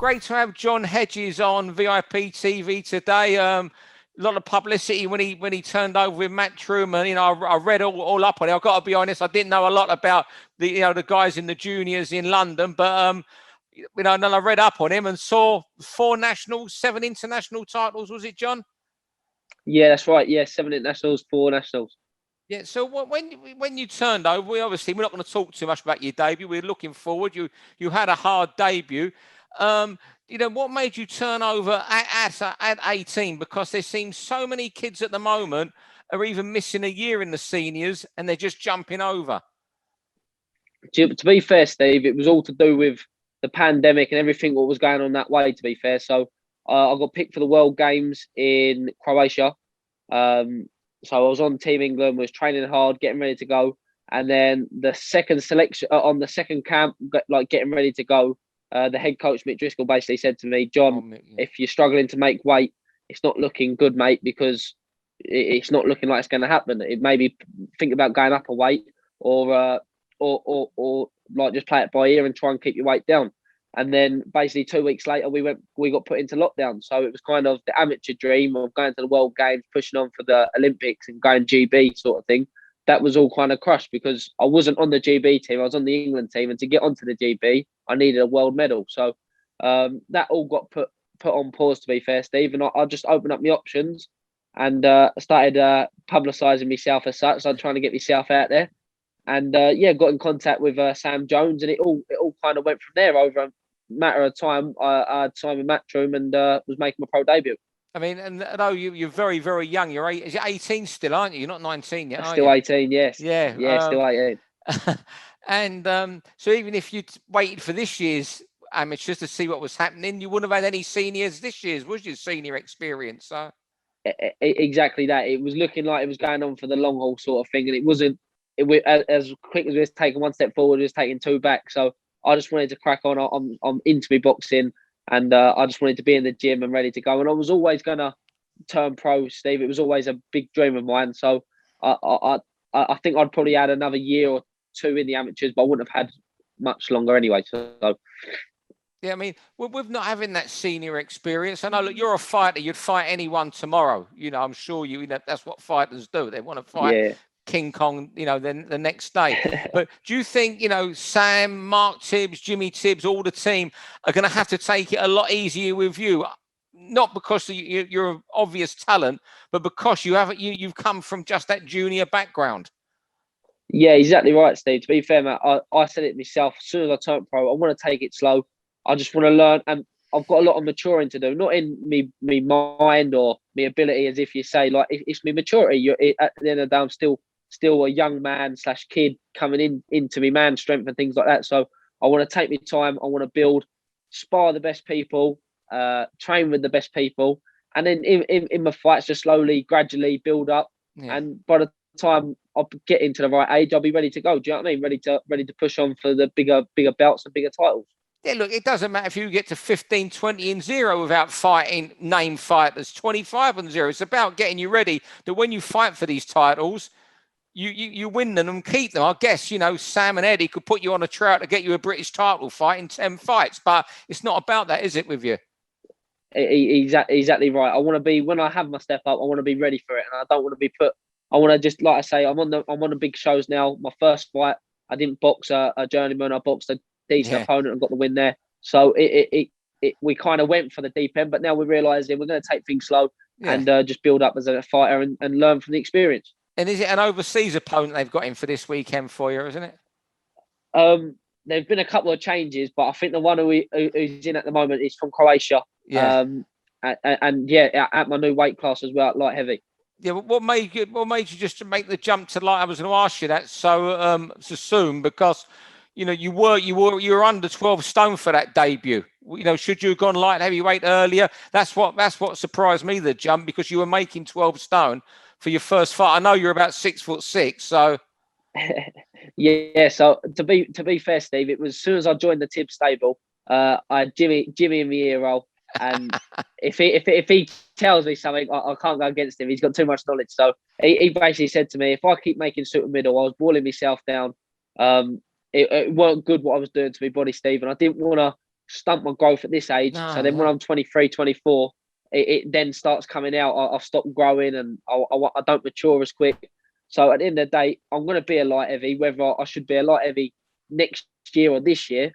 great to have John Hedges on VIP TV today. A lot of publicity when he turned over with Matchroom, and I read all up on it. I've got to be honest, I didn't know a lot about the guys in the juniors in London, but and I read up on him and saw 4 nationals, 7 international titles. Was it, John? Yeah, that's right. Yeah, 7 internationals, 4 nationals. Yeah. So when you turned over, we're not going to talk too much about your debut. We're looking forward. You had a hard debut. What made you turn over at 18? Because there seems so many kids at the moment are even missing a year in the seniors and they're just jumping over. To be fair, Steve, it was all to do with the pandemic and everything what was going on that way, to be fair. So I got picked for the World Games in Croatia. So I was on Team England, was training hard, getting ready to go. And then the second selection on the second camp, getting ready to go, the head coach, Mick Driscoll, basically said to me, John, if you're struggling to make weight, it's not looking good, mate, because it's not looking like it's going to happen. It maybe think about going up a weight or like just play it by ear and try and keep your weight down. And then basically 2 weeks later, we got put into lockdown. So it was kind of the amateur dream of going to the World Games, pushing on for the Olympics and going GB sort of thing. That was all kind of crushed because I wasn't on the GB team. I was on the England team. And to get onto the GB, I needed a world medal. So that all got put on pause, to be fair, Steve. And I just opened up my options and started publicising myself as such. So I'm trying to get myself out there. And got in contact with Sam Jones, and it all kind of went from there. Over a matter of time, I had time with Matchroom and was making my pro debut. I mean, and I know you're very, very young. You're 18 still, aren't you? You're not 19 yet, are still you? 18, yes. Yeah, still 18. And so even if you waited for this year's amateurs to see what was happening, you wouldn't have had any seniors this year's, was your senior experience? So exactly that. It was looking like it was going on for the long haul sort of thing, and it wasn't. As quick as we was taking 1 step forward, we was taking 2 back. So I just wanted to crack on. I'm into my boxing, and I just wanted to be in the gym and ready to go. And I was always going to turn pro, Steve. It was always a big dream of mine. So I think I'd probably had another year or 2 in the amateurs, but I wouldn't have had much longer anyway. So yeah, I mean, with not having that senior experience, I know, look, you're a fighter. You'd fight anyone tomorrow. I'm sure that's what fighters do. They want to fight. Yeah. King Kong, then the next day. But do you think, Sam, Mark Tibbs, Jimmy Tibbs, all the team are going to have to take it a lot easier with you? Not because you're an obvious talent, but because you've come from just that junior background. Yeah, exactly right, Steve. To be fair, mate, I said it myself. As soon as I turned pro, I want to take it slow. I just want to learn, and I've got a lot of maturing to do. Not in me mind or me ability, as if you say, like it's me maturity. At the end of the day, I'm still a young man / kid coming into me man strength and things like that. So I want to take my time. I want to build, spar the best people, train with the best people, and then in my fights, just slowly, gradually build up. Yeah. And by the time I get into the right age, I'll be ready to go. Do you know what I mean? Ready to push on for the bigger belts and bigger titles. Yeah, look, it doesn't matter if you get to 15, 20 and 0 without fighting name fighters, 25 and 0. It's about getting you ready that when you fight for these titles, you win them and keep them. I guess, Sam and Eddie could put you on a trout to get you a British title fight in 10 fights, but it's not about that, is it, with you? Exactly right. I want to be, when I have my step up, I want to be ready for it. And I don't want to be I want to just, like I say, I'm on the big shows now. My first fight, I didn't box a journeyman. I boxed a decent opponent and got the win there. So we kind of went for the deep end, but now we're realising we're going to take things slow and just build up as a fighter and learn from the experience. And is it an overseas opponent they've got in for this weekend for you, isn't it? There've been a couple of changes, but I think the one who's in at the moment is from Croatia. Yeah. At my new weight class as well, light heavy. Yeah, but what made you just to make the jump to light? I was going to ask you that so soon because you were under 12 stone for that debut. Should you have gone light heavyweight earlier? That's what surprised me, the jump, because you were making 12 stone for your first fight. I know you're about 6'6", so yeah. So to be fair, Steve, it was as soon as I joined the Tibbs stable, I had Jimmy in my ear roll, and if he tells me something, I can't go against him. He's got too much knowledge. So he basically said to me, if I keep making super middle, I was balling myself down. It weren't good what I was doing to my body, Steve, and I didn't want to stunt my growth at this age. No, So then when I'm 23, 24, it then starts coming out. I've stopped growing and I don't mature as quick. So at the end of the day, I'm going to be a light heavy. Whether I should be a light heavy next year or this year,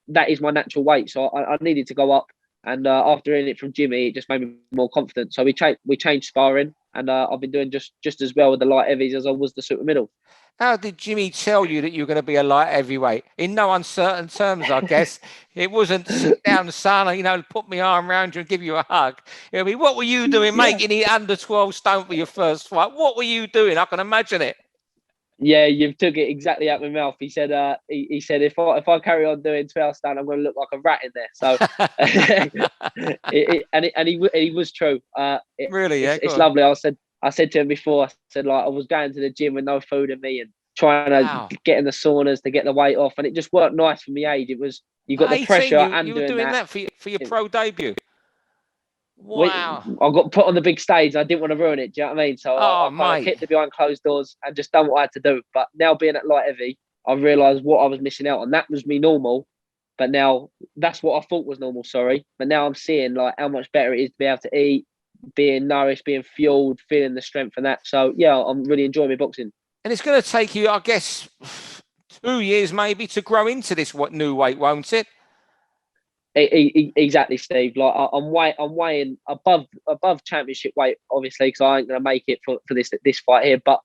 that is my natural weight. So I needed to go up. And after hearing it from Jimmy, it just made me more confident. So we changed sparring, and I've been doing just as well with the light heavies as I was the super middle. How did Jimmy tell you that you were going to be a light heavyweight? In no uncertain terms, I guess. It wasn't sit down, son, put my arm around you and give you a hug. I mean, what were you doing making it under 12 stone for your first fight? What were you doing? I can imagine it. Yeah, you've took it exactly out of my mouth. He said, he said, if I carry on doing 12 stone, I'm going to look like a rat in there. So, he was true. Really, yeah, it's lovely. I said to him before, I said, like, I was going to the gym with no food in me and trying to get in the saunas to get the weight off, and it just worked nice for my age. It was, you got the pressure and you were doing that for your pro debut. Wow. I got put on the big stage. I didn't want to ruin it. Do you know what I mean? So I kind of kept it behind closed doors and just done what I had to do. But now being at light heavy, I realised what I was missing out on. That was me normal. But now that's what I thought was normal, sorry. But now I'm seeing like how much better it is to be able to eat, being nourished, being fueled, feeling the strength and that. So yeah, I'm really enjoying my boxing. And it's going to take you, I guess, 2 years maybe to grow into this new weight, won't it? Exactly, Steve. Like I'm weighing above championship weight, obviously, because I ain't going to make it for this fight here. But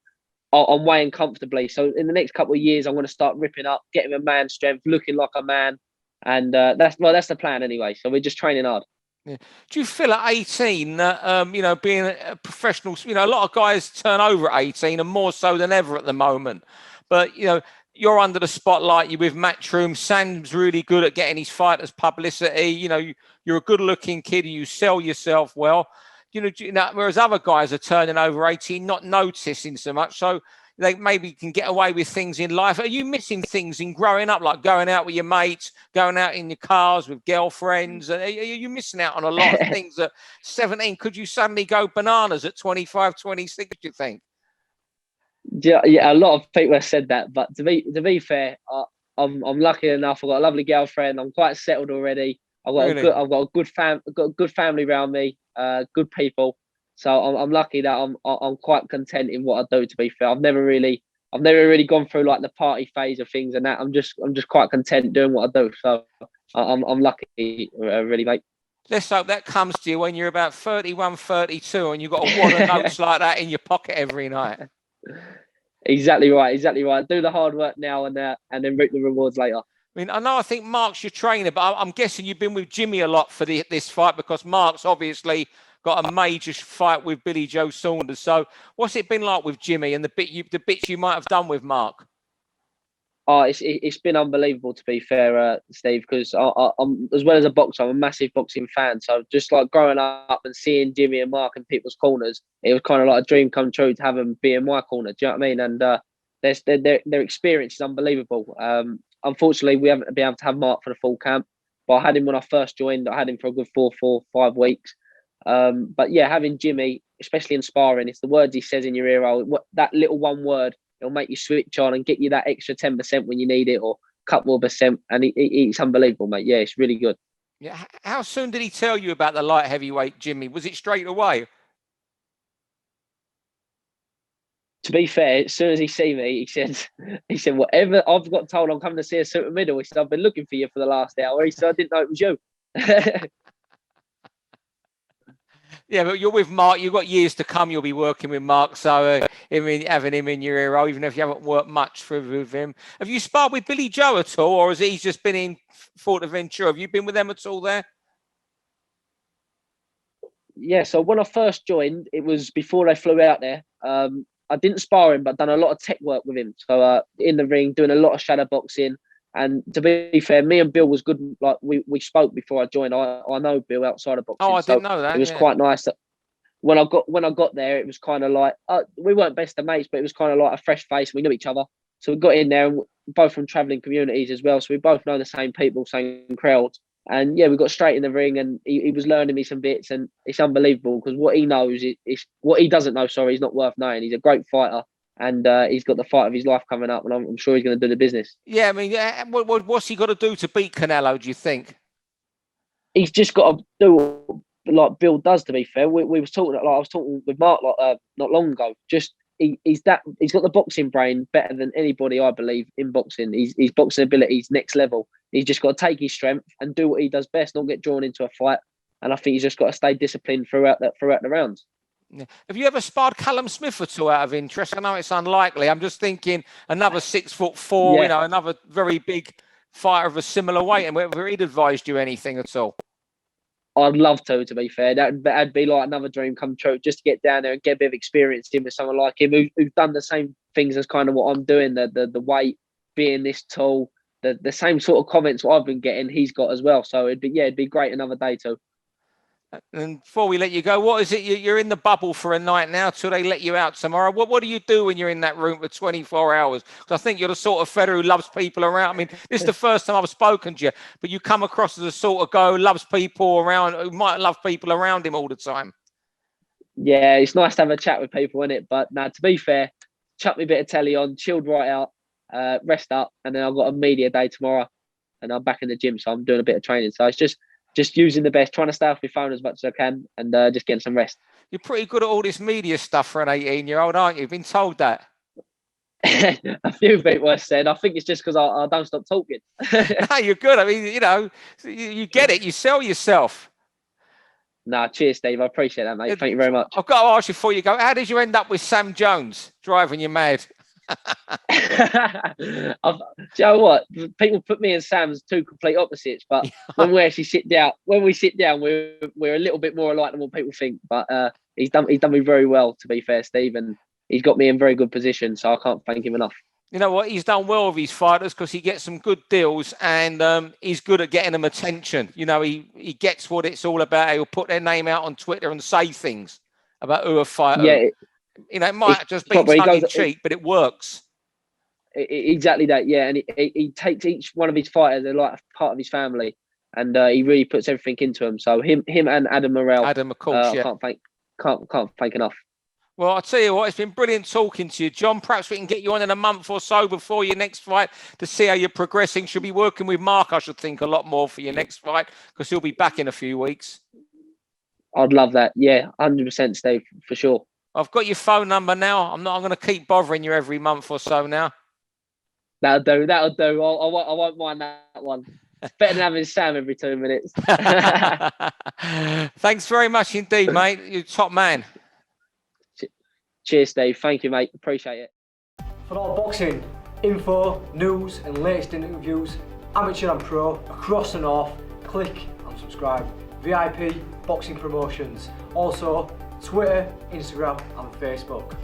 I'm weighing comfortably. So in the next couple of years, I'm going to start ripping up, getting a man strength, looking like a man, and that's the plan anyway. So we're just training hard. Yeah. Do you feel at 18 that being a professional, a lot of guys turn over at 18 and more so than ever at the moment, but you're under the spotlight. You're with Matchroom. Sam's really good at getting his fighters publicity. You're a good-looking kid. You sell yourself well. Whereas other guys are turning over 18, not noticing so much. So they maybe can get away with things in life. Are you missing things in growing up, like going out with your mates, going out in your cars with girlfriends? Are you missing out on a lot of things at 17? Could you suddenly go bananas at 25, 26, do you think? Yeah, a lot of people have said that, but to be fair, I'm lucky enough. I've got a lovely girlfriend. I'm quite settled already. I've got a good family around me. Good people. So I'm lucky that I'm quite content in what I do. To be fair, I've never really gone through like the party phase of things and that. I'm just quite content doing what I do. So I'm lucky, really, mate. Let's hope that comes to you when you're about 31, 32, and you've got a wad of notes like that in your pocket every night. Exactly right. Do the hard work now and then reap the rewards later. I think Mark's your trainer, but I'm guessing you've been with Jimmy a lot for this fight, because Mark's obviously got a major fight with Billy Joe Saunders. So what's it been like with Jimmy and the bits you might have done with Mark? Oh, it's been unbelievable, to be fair, Steve, because I'm, as well as a boxer, I'm a massive boxing fan. So just like growing up and seeing Jimmy and Mark in people's corners, it was kind of like a dream come true to have them be in my corner. Do you know what I mean? And their experience is unbelievable. Unfortunately, we haven't been able to have Mark for the full camp, but I had him when I first joined. I had him for a good 5 weeks. But yeah, having Jimmy, especially in sparring, it's the words he says in your ear. That little one word, it'll make you switch on and get you that extra 10% when you need it, or a couple more percent. And it's unbelievable, mate. Yeah, it's really good. Yeah. How soon did he tell you about the light heavyweight, Jimmy? Was it straight away? To be fair, as soon as he see me, he said, whatever I've got told, I'm coming to see a super middle. He said, I've been looking for you for the last hour. He said, I didn't know it was you. Yeah, but you're with Mark. You've got years to come. You'll be working with Mark. So, having him in your ear, even if you haven't worked much with him. Have you sparred with Billy Joe at all, or has he just been in Fuerteventura? Have you been with them at all there? Yeah, so when I first joined, it was before they flew out there. I didn't spar him, but done a lot of tech work with him. So in the ring, doing a lot of shadow boxing. And to be fair, me and Bill was good. Like we spoke before I joined. I know Bill outside of boxing. Oh, I didn't know that. It was quite nice that when I got there, it was kind of like we weren't best of mates, but it was kind of like a fresh face. We knew each other, so we got in there, and both from travelling communities as well. So we both know the same people, same crowds. And yeah, we got straight in the ring, and he was learning me some bits, and it's unbelievable because what he knows is what he doesn't know. Sorry, he's not worth knowing. He's a great fighter, and he's got the fight of his life coming up, and I'm sure he's going to do the business. Yeah, what's he got to do to beat Canelo, do you think? he's just got to do like Bill does. To be fair, we was talking. Like, I was talking with Mark not long ago. Just he's got the boxing brain better than anybody, I believe, in boxing. His boxing ability is next level. He's just got to take his strength and do what he does best, not get drawn into a fight. And I think he's just got to stay disciplined throughout the rounds. Yeah. Have you ever sparred Callum Smith at all, out of interest? I know it's unlikely. I'm just thinking another 6'4", you know, another very big fighter of a similar weight, and whether he'd advised you anything at all. I'd love to be fair. That'd be like another dream come true, just to get down there and get a bit of experience in with someone like him who's done the same things as kind of what I'm doing, the weight, being this tall, the same sort of comments what I've been getting, he's got as well. So it'd be great another day too. And before we let you go, what is it? You're in the bubble for a night now till they let you out tomorrow. What do you do when you're in that room for 24 hours? Because I think you're the sort of fella who loves people around. I mean, this is the first time I've spoken to you, but you come across as a sort of guy who loves people around, who might love people around him all the time. Yeah, it's nice to have a chat with people, isn't it? But now, to be fair, chuck me a bit of telly on, chilled right out, rest up, and then I've got a media day tomorrow, and I'm back in the gym, so I'm doing a bit of training. So it's just using the best, trying to stay off my phone as much as I can, and just getting some rest. You're pretty good at all this media stuff for an 18-year-old, aren't you? You've been told that. A few people have said. I think it's just because I don't stop talking. No, you're good. I mean, you know, you get it. You sell yourself. Nah, cheers, Steve. I appreciate that, mate. Thank you very much. I've got to ask you before you go, how did you end up with Sam Jones driving you mad? Do you know what? People put me and Sam as two complete opposites, but when we sit down, we're a little bit more alike than what people think. But he's done me very well, to be fair, Steve, and he's got me in very good position, so I can't thank him enough. You know what? He's done well with his fighters because he gets some good deals, and he's good at getting them attention. You know, he gets what it's all about. He'll put their name out on Twitter and say things about who a fighter. Yeah. You know, it might just be tongue in cheek, but it works. Exactly that, yeah. And he takes each one of his fighters as like part of his family, and he really puts everything into them. So him and Adam Morrell. Adam, of course, yeah. Can't thank enough. Well, I'll tell you what, it's been brilliant talking to you, John. Perhaps we can get you on in a month or so before your next fight to see how you're progressing. Should be working with Mark, I should think, a lot more for your next fight because he'll be back in a few weeks. I'd love that. Yeah, 100%, Steve, for sure. I've got your phone number now. I'm going to keep bothering you every month or so now. That'll do. I won't mind that one. It's better than having Sam every 2 minutes. Thanks very much indeed, mate. You're top man. Cheers, Steve. Thank you, mate. Appreciate it. For all boxing info, news, and latest interviews, amateur and pro, across the north, click and subscribe. VIP Boxing Promotions. Also, Twitter, Instagram, and Facebook.